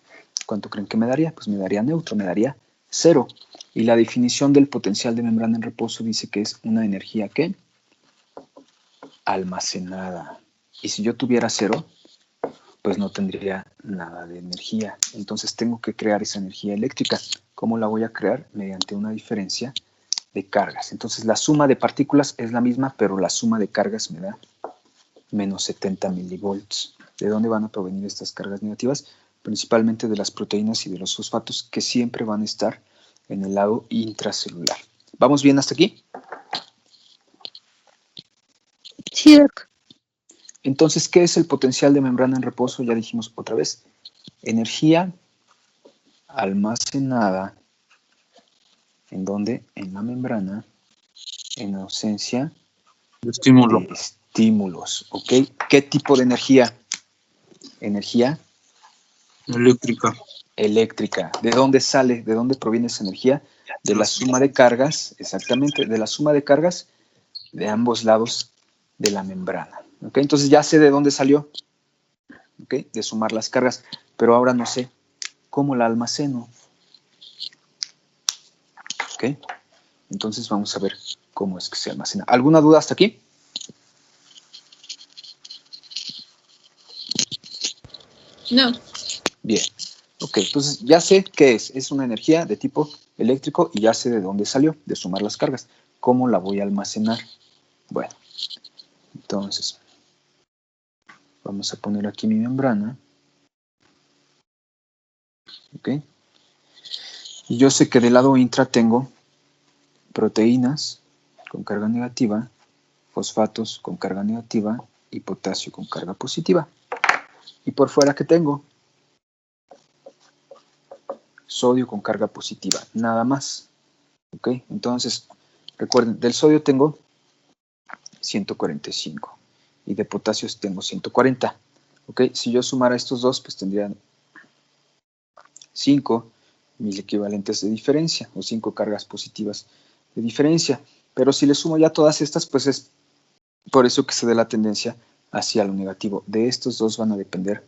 ¿cuánto creen que me daría? Pues me daría neutro, me daría 0. Y la definición del potencial de membrana en reposo dice que es una energía, ¿qué? Almacenada. Y si yo tuviera 0, pues no tendría nada de energía. Entonces tengo que crear esa energía eléctrica. ¿Cómo la voy a crear? Mediante una diferencia de cargas. Entonces la suma de partículas es la misma, pero la suma de cargas me da menos 70 milivolts. ¿De dónde van a provenir estas cargas negativas? Principalmente de las proteínas y de los fosfatos que siempre van a estar en el lado intracelular. ¿Vamos bien hasta aquí? Sí, Doc. Entonces, ¿qué es el potencial de membrana en reposo? Ya dijimos otra vez. Energía almacenada. ¿En dónde? En la membrana, en ausencia de estímulo. de estímulos. ¿Ok? ¿Qué tipo de energía? Energía Eléctrica. eléctrica. ¿De dónde sale? ¿De dónde proviene esa energía? De la suma de cargas, exactamente, de la suma de cargas de ambos lados de la membrana. ¿Ok? Entonces ya sé de dónde salió, ¿ok? De sumar las cargas, pero ahora no sé cómo la almaceno. ¿Ok? Entonces vamos a ver cómo es que se almacena. ¿Alguna duda hasta aquí? No. Bien. Ok, entonces ya sé qué es. Es una energía de tipo eléctrico y ya sé de dónde salió, de sumar las cargas. ¿Cómo la voy a almacenar? Bueno, entonces vamos a poner aquí mi membrana. Ok. Y yo sé que del lado intra tengo proteínas con carga negativa, fosfatos con carga negativa y potasio con carga positiva. Y por fuera, ¿qué tengo? Sodio con carga positiva, nada más. ¿Ok? Entonces, recuerden, del sodio tengo 145 y de potasio tengo 140. ¿Ok? Si yo sumara estos dos, pues tendrían 5 mil equivalentes de diferencia o 5 cargas positivas de diferencia. Pero si le sumo ya todas estas, pues es por eso que se da la tendencia hacia lo negativo. De estos dos van a depender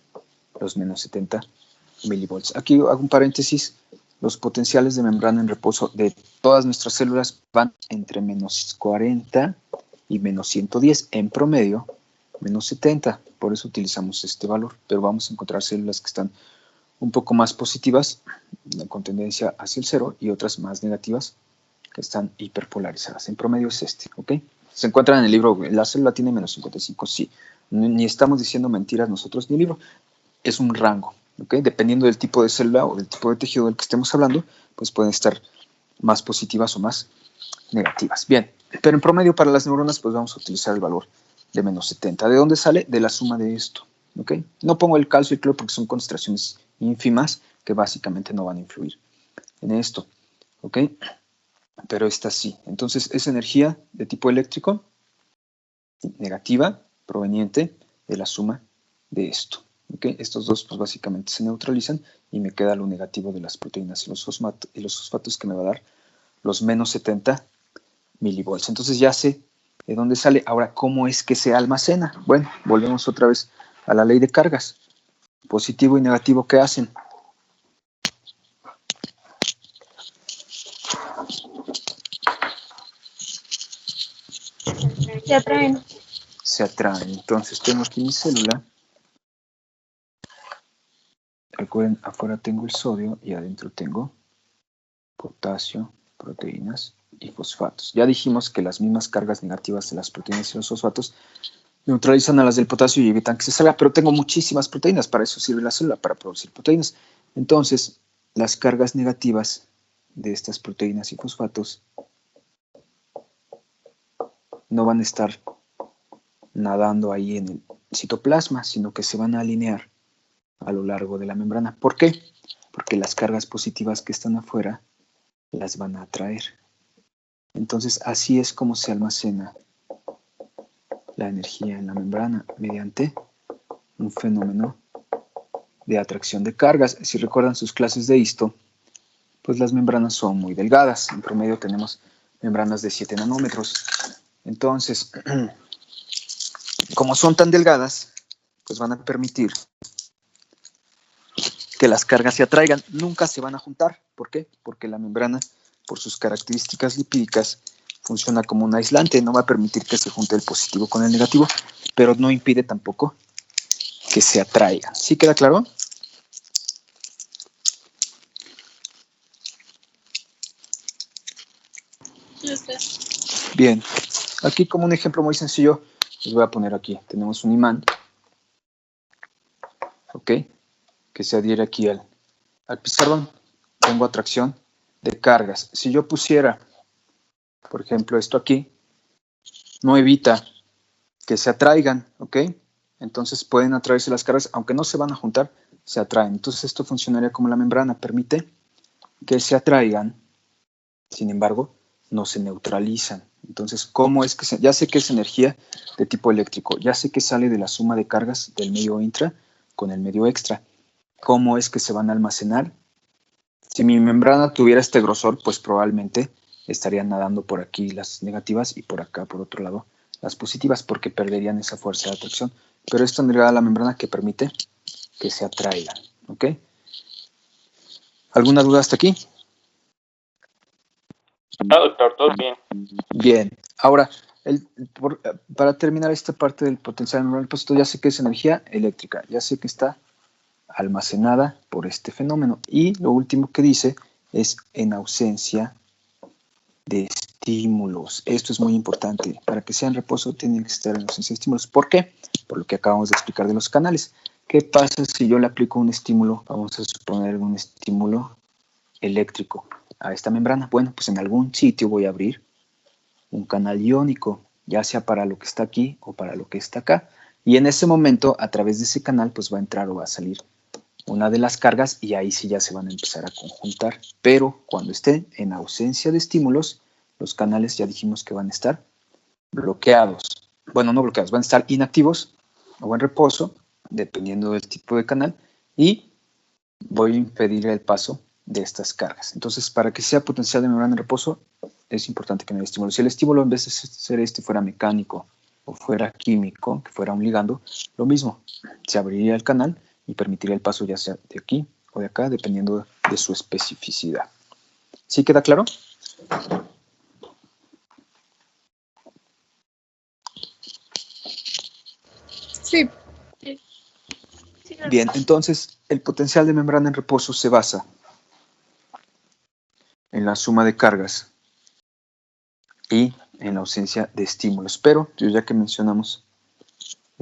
los menos 70 milivolts. Aquí hago un paréntesis. Los potenciales de membrana en reposo de todas nuestras células van entre menos 40 y menos 110. En promedio, menos 70. Por eso utilizamos este valor. Pero vamos a encontrar células que están un poco más positivas, con tendencia hacia el 0, y otras más negativas que están hiperpolarizadas. En promedio es este, ¿ok? Se encuentran en el libro, la célula tiene menos 55, sí. Ni estamos diciendo mentiras nosotros ni el libro. es un rango, ¿ok? Dependiendo del tipo de célula o del tipo de tejido del que estemos hablando, pues pueden estar más positivas o más negativas. Bien, pero en promedio para las neuronas, pues vamos a utilizar el valor de menos 70. ¿De dónde sale? De la suma de esto, ¿ok? No pongo el calcio y el cloro porque son concentraciones ínfimas que básicamente no van a influir en esto, ¿ok? Pero esta sí. Entonces es energía de tipo eléctrico negativa proveniente de la suma de esto. ¿Okay? Estos dos pues básicamente se neutralizan y me queda lo negativo de las proteínas y los fosfatos que me va a dar los menos 70 milivolts. Entonces ya sé de dónde sale. Ahora, ¿cómo es que se almacena? Bueno, volvemos otra vez a la ley de cargas. Positivo y negativo, ¿qué hacen? Se atraen. Se atraen. Entonces tengo aquí mi célula. Recuerden, afuera tengo el sodio y adentro tengo potasio, proteínas y fosfatos. Ya dijimos que las mismas cargas negativas de las proteínas y los fosfatos neutralizan a las del potasio y evitan que se salga, pero tengo muchísimas proteínas, para eso sirve la célula, para producir proteínas. Entonces, las cargas negativas de estas proteínas y fosfatos no van a estar nadando ahí en el citoplasma, sino que se van a alinear a lo largo de la membrana. ¿Por qué? Porque las cargas positivas que están afuera las van a atraer. Entonces, así es como se almacena la energía en la membrana, mediante un fenómeno de atracción de cargas. Si recuerdan sus clases de histo, pues las membranas son muy delgadas. En promedio tenemos membranas de 7 nanómetros. Entonces, como son tan delgadas, pues van a permitir que las cargas se atraigan. Nunca se van a juntar. ¿Por qué? Porque la membrana, por sus características lipídicas, funciona como un aislante. No va a permitir que se junte el positivo con el negativo, pero no impide tampoco que se atraigan. ¿Sí queda claro? Bien. Aquí como un ejemplo muy sencillo, les voy a poner aquí. Tenemos un imán, ¿ok? Que se adhiere aquí al pizarrón. Tengo atracción de cargas. Si yo pusiera, por ejemplo, esto aquí, no evita que se atraigan, ¿ok? Entonces pueden atraerse las cargas, aunque no se van a juntar, se atraen. Entonces esto funcionaría como la membrana, permite que se atraigan, sin embargo, no se neutralizan. Entonces, ¿cómo es que ya sé que es energía de tipo eléctrico, ya sé que sale de la suma de cargas del medio intra con el medio extra? ¿Cómo es que se van a almacenar? Si mi membrana tuviera este grosor, pues probablemente estarían nadando por aquí las negativas y por acá, por otro lado, las positivas, porque perderían esa fuerza de atracción. Pero esto tendría la membrana que permite que se atraigan, ¿ok? ¿Alguna duda hasta aquí? No, doctor, todo bien. Bien. Ahora, para terminar esta parte del potencial neuronal, pues esto ya sé que es energía eléctrica, ya sé que está almacenada por este fenómeno. Y lo último que dice es en ausencia de estímulos. Esto es muy importante. Para que sea en reposo tienen que estar en ausencia de estímulos. ¿Por qué? Por lo que acabamos de explicar de los canales. ¿Qué pasa si yo le aplico un estímulo? Vamos a suponer un estímulo eléctrico a esta membrana. Bueno, pues en algún sitio voy a abrir un canal iónico, ya sea para lo que está aquí o para lo que está acá. Y en ese momento, a través de ese canal, pues va a entrar o va a salir una de las cargas y ahí sí ya se van a empezar a conjuntar. Pero cuando estén en ausencia de estímulos, los canales ya dijimos que van a estar bloqueados. Bueno, no bloqueados, van a estar inactivos o en reposo, dependiendo del tipo de canal, y voy a impedir el paso de estas cargas. Entonces, para que sea potencial de membrana en reposo, es importante que no haya estímulo. Si el estímulo en vez de ser fuera mecánico o fuera químico, que fuera un ligando, lo mismo, se abriría el canal y permitiría el paso ya sea de aquí o de acá, dependiendo de su especificidad. ¿Sí queda claro? Sí. Bien, entonces el potencial de membrana en reposo se basa en la suma de cargas y en la ausencia de estímulos. Pero ya que mencionamos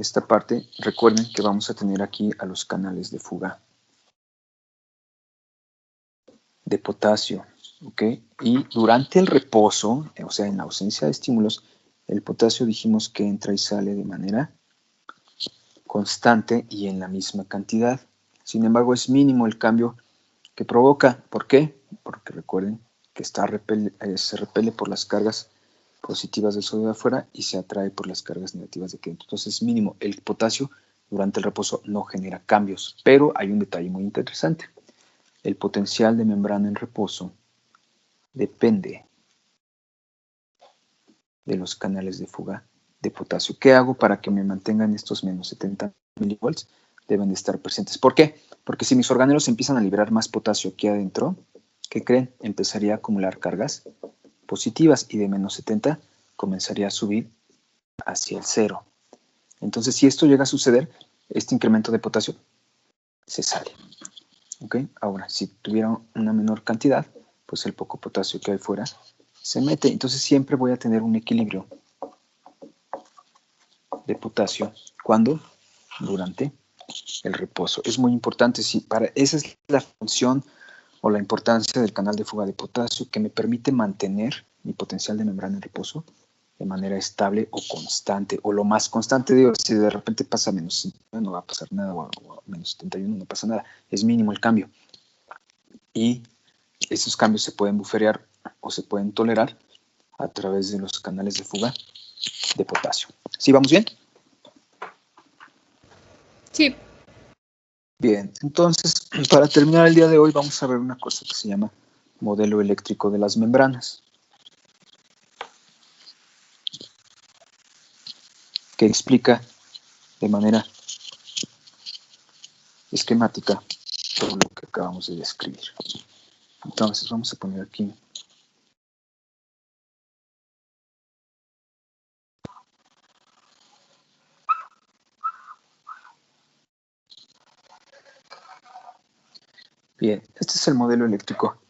esta parte, recuerden que vamos a tener aquí a los canales de fuga de potasio, ¿ok? Y durante el reposo, o sea, en la ausencia de estímulos, el potasio dijimos que entra y sale de manera constante y en la misma cantidad. Sin embargo, es mínimo el cambio que provoca. ¿Por qué? Porque recuerden que se repele por las cargas positivas del sodio de afuera y se atrae por las cargas negativas de aquí dentro. Entonces, es mínimo. El potasio durante el reposo no genera cambios, pero hay un detalle muy interesante. El potencial de membrana en reposo depende de los canales de fuga de potasio. ¿Qué hago para que me mantengan estos menos 70 milivolts? Deben de estar presentes. ¿Por qué? Porque si mis organelos empiezan a liberar más potasio aquí adentro, ¿qué creen? Empezaría a acumular cargas positivas y de menos 70 comenzaría a subir hacia el 0. Entonces, si esto llega a suceder, este incremento de potasio se sale. ¿Ok? Ahora, si tuviera una menor cantidad, pues el poco potasio que hay fuera se mete. Entonces, siempre voy a tener un equilibrio de potasio. ¿Cuándo? Durante el reposo. Es muy importante. Esa es la función o la importancia del canal de fuga de potasio, que me permite mantener mi potencial de membrana en reposo de manera estable o constante, o lo más constante. Digo, si de repente pasa menos 50, no va a pasar nada, o menos 71, no pasa nada. Es mínimo el cambio. Y esos cambios se pueden buferear o se pueden tolerar a través de los canales de fuga de potasio. ¿Sí vamos bien? Sí. Bien, entonces, para terminar el día de hoy vamos a ver una cosa que se llama modelo eléctrico de las membranas, que explica de manera esquemática todo lo que acabamos de describir. Entonces, vamos a poner aquí bien, este es el modelo eléctrico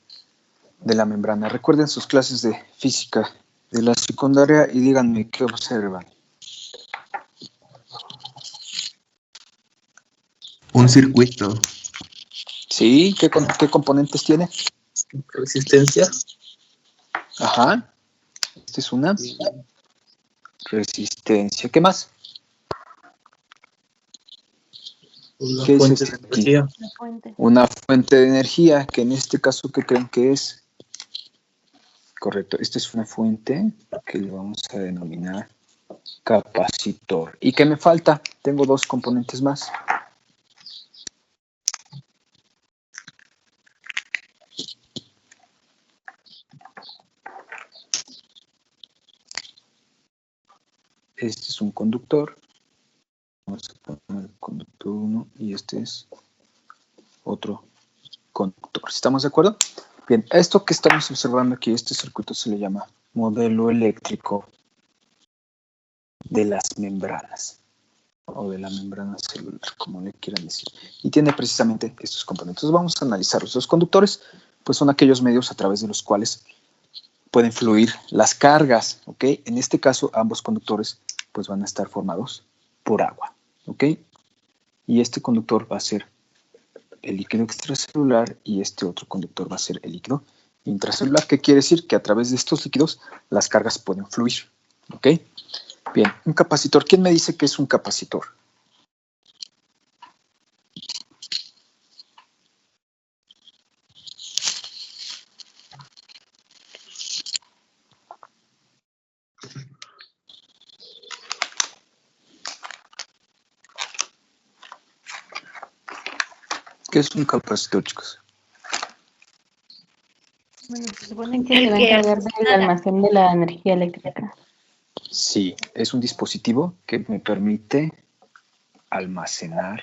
de la membrana. Recuerden sus clases de física de la secundaria y díganme qué observan. Un circuito. ¿Sí? ¿Qué componentes tiene? Resistencia. Ajá. Esta es una resistencia. ¿Qué más? Una ¿Qué es fuente esto de aquí? energía. Una fuente de energía, que en este caso, ¿qué creen que es? Correcto, esta es una fuente que le vamos a denominar capacitor. ¿Y qué me falta? Tengo dos componentes más. Este es un conductor. Vamos a poner el conductor 1 y este es otro conductor. ¿Estamos de acuerdo? Bien, esto que estamos observando aquí, este circuito se le llama modelo eléctrico de las membranas o de la membrana celular, como le quieran decir. Y tiene precisamente estos componentes. Vamos a analizarlos. Los conductores, pues son aquellos medios a través de los cuales pueden fluir las cargas, ¿ok? En este caso, ambos conductores, pues van a estar formados por agua, ¿ok? Y este conductor va a ser el líquido extracelular y este otro conductor va a ser el líquido intracelular. ¿Qué quiere decir? Que a través de estos líquidos las cargas pueden fluir, ¿ok? Bien, un capacitor. ¿Quién me dice que es un capacitor? ¿Qué es un capacitor, chicos? Bueno, se supone que se va a encargar del almacén de la energía eléctrica. Sí, es un dispositivo que me permite almacenar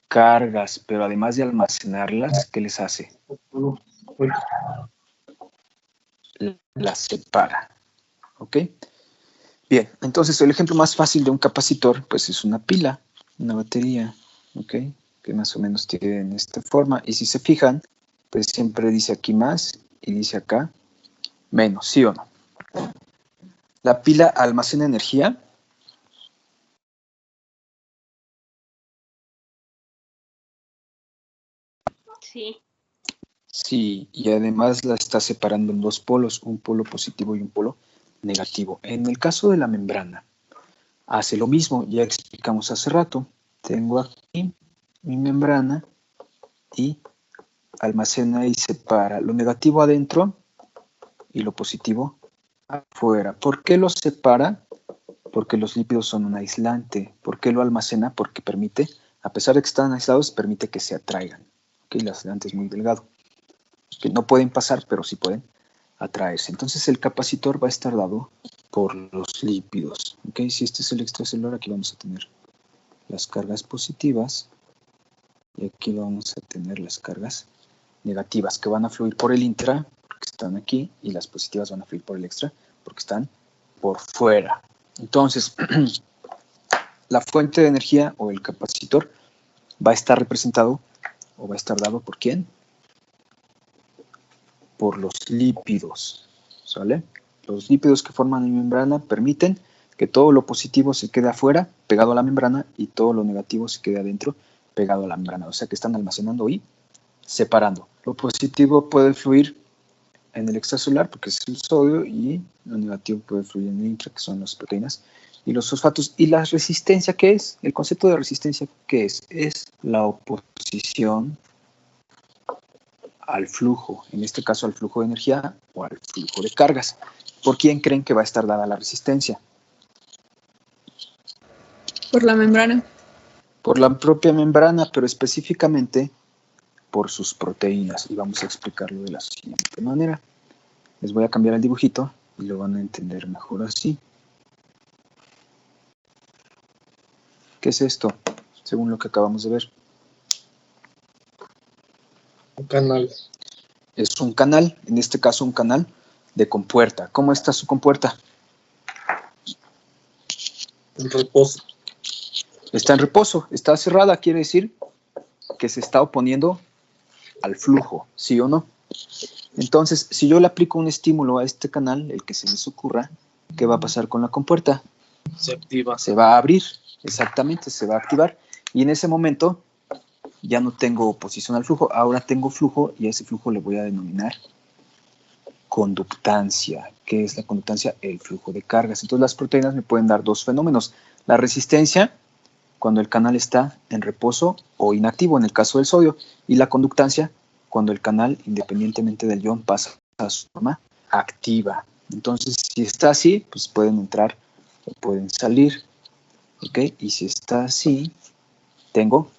cargas, pero además de almacenarlas, ¿qué les hace? Las separa, ¿ok? Bien, entonces el ejemplo más fácil de un capacitor, pues es una pila, una batería, ¿ok? Que más o menos tiene esta forma, y si se fijan, pues siempre dice aquí más y dice acá menos, ¿sí o no? La pila almacena energía Sí. Sí, y además la está separando en dos polos, un polo positivo y un polo negativo. En el caso de la membrana, hace lo mismo, ya explicamos hace rato. Tengo aquí mi membrana y almacena y separa lo negativo adentro y lo positivo afuera. ¿Por qué lo separa? Porque los lípidos son un aislante. ¿Por qué lo almacena? Porque permite, a pesar de que están aislados, permite que se atraigan. ¿Okay? El aislante es muy delgado. Que no pueden pasar, pero sí pueden atraerse. Entonces el capacitor va a estar dado por los lípidos. ¿Okay? Si este es el extracelular, aquí vamos a tener las cargas positivas y aquí vamos a tener las cargas negativas que van a fluir por el intra, porque están aquí, y las positivas van a fluir por el extra, porque están por fuera. Entonces, la fuente de energía o el capacitor va a estar representado o va a estar dado por ¿quién? Por los lípidos, ¿sale? Los lípidos que forman la membrana permiten que todo lo positivo se quede afuera, pegado a la membrana, y todo lo negativo se quede adentro, pegado a la membrana. O sea que están almacenando y separando. Lo positivo puede fluir en el extracelular, porque es el sodio, y lo negativo puede fluir en el intra, que son las proteínas y los fosfatos. ¿Y la resistencia qué es? El concepto de resistencia, ¿qué es? Es la oposición al flujo, en este caso al flujo de energía o al flujo de cargas. ¿Por quién creen que va a estar dada la resistencia? Por la membrana. Por la propia membrana, pero específicamente por sus proteínas. Y vamos a explicarlo de la siguiente manera. Les voy a cambiar el dibujito y lo van a entender mejor así. ¿Qué es esto? Según lo que acabamos de ver. Un canal. Es un canal, en este caso un canal de compuerta. ¿Cómo está su compuerta? En reposo. Está en reposo, está cerrada, quiere decir que se está oponiendo al flujo, ¿sí o no? Entonces, si yo le aplico un estímulo a este canal, el que se les ocurra, ¿qué va a pasar con la compuerta? Se activa. Se va a abrir, exactamente, se va a activar. Y en ese momento ya no tengo oposición al flujo, ahora tengo flujo y a ese flujo le voy a denominar conductancia. ¿Qué es la conductancia? El flujo de cargas. Entonces las proteínas me pueden dar dos fenómenos. La resistencia, cuando el canal está en reposo o inactivo, en el caso del sodio, y la conductancia, cuando el canal, independientemente del ion, pasa a su forma activa. Entonces, si está así, pues pueden entrar o pueden salir. ¿Ok? Y si está así, tengo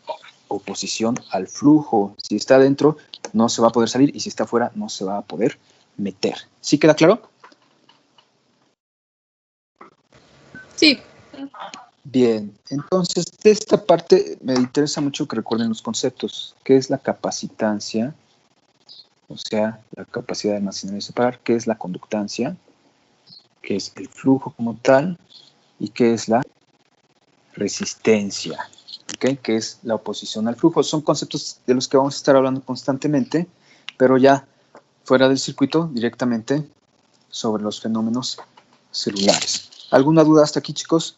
oposición al flujo. Si está dentro, no se va a poder salir, y si está afuera, no se va a poder meter. ¿Sí queda claro? Sí. Bien, entonces de esta parte me interesa mucho que recuerden los conceptos. ¿Qué es la capacitancia? O sea, la capacidad de almacenar y separar. ¿Qué es la conductancia? ¿Qué es el flujo como tal? ¿Y qué es la resistencia? ¿Okay? ¿Qué es la oposición al flujo? Son conceptos de los que vamos a estar hablando constantemente, pero ya fuera del circuito, directamente sobre los fenómenos celulares. ¿Alguna duda hasta aquí, chicos?